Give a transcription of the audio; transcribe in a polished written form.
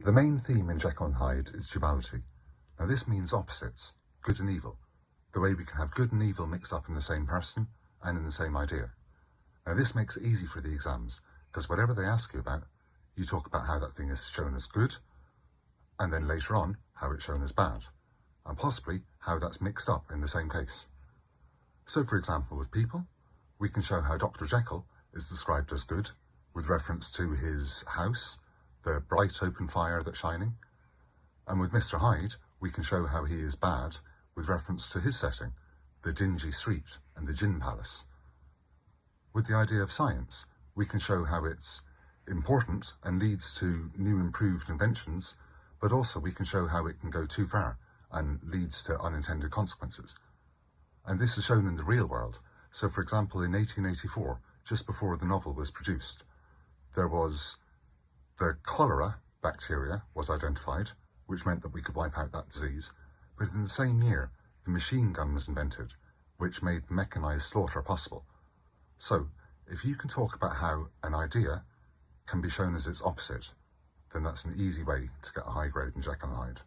The main theme in Jekyll and Hyde is duality. Now this means opposites, good and evil, the way we can have good and evil mixed up in the same person and in the same idea. Now this makes it easy for the exams, because whatever they ask you about, you talk about how that thing is shown as good, and then later on, how it's shown as bad, and possibly how that's mixed up in the same case. So for example, with people, we can show how Dr. Jekyll is described as good, with reference to his house, the bright open fire that's shining, and with Mr. Hyde, we can show how he is bad, with reference to his setting, the dingy street and the gin palace. With the idea of science, we can show how it's important and leads to new improved inventions, but also we can show how it can go too far and leads to unintended consequences. And this is shown in the real world. So for example, in 1884, just before the novel was produced, there was the cholera bacteria was identified, which meant that we could wipe out that disease. But in the same year, the machine gun was invented, which made mechanized slaughter possible. So if you can talk about how an idea can be shown as its opposite, then that's an easy way to get a high grade in Jekyll and Hyde.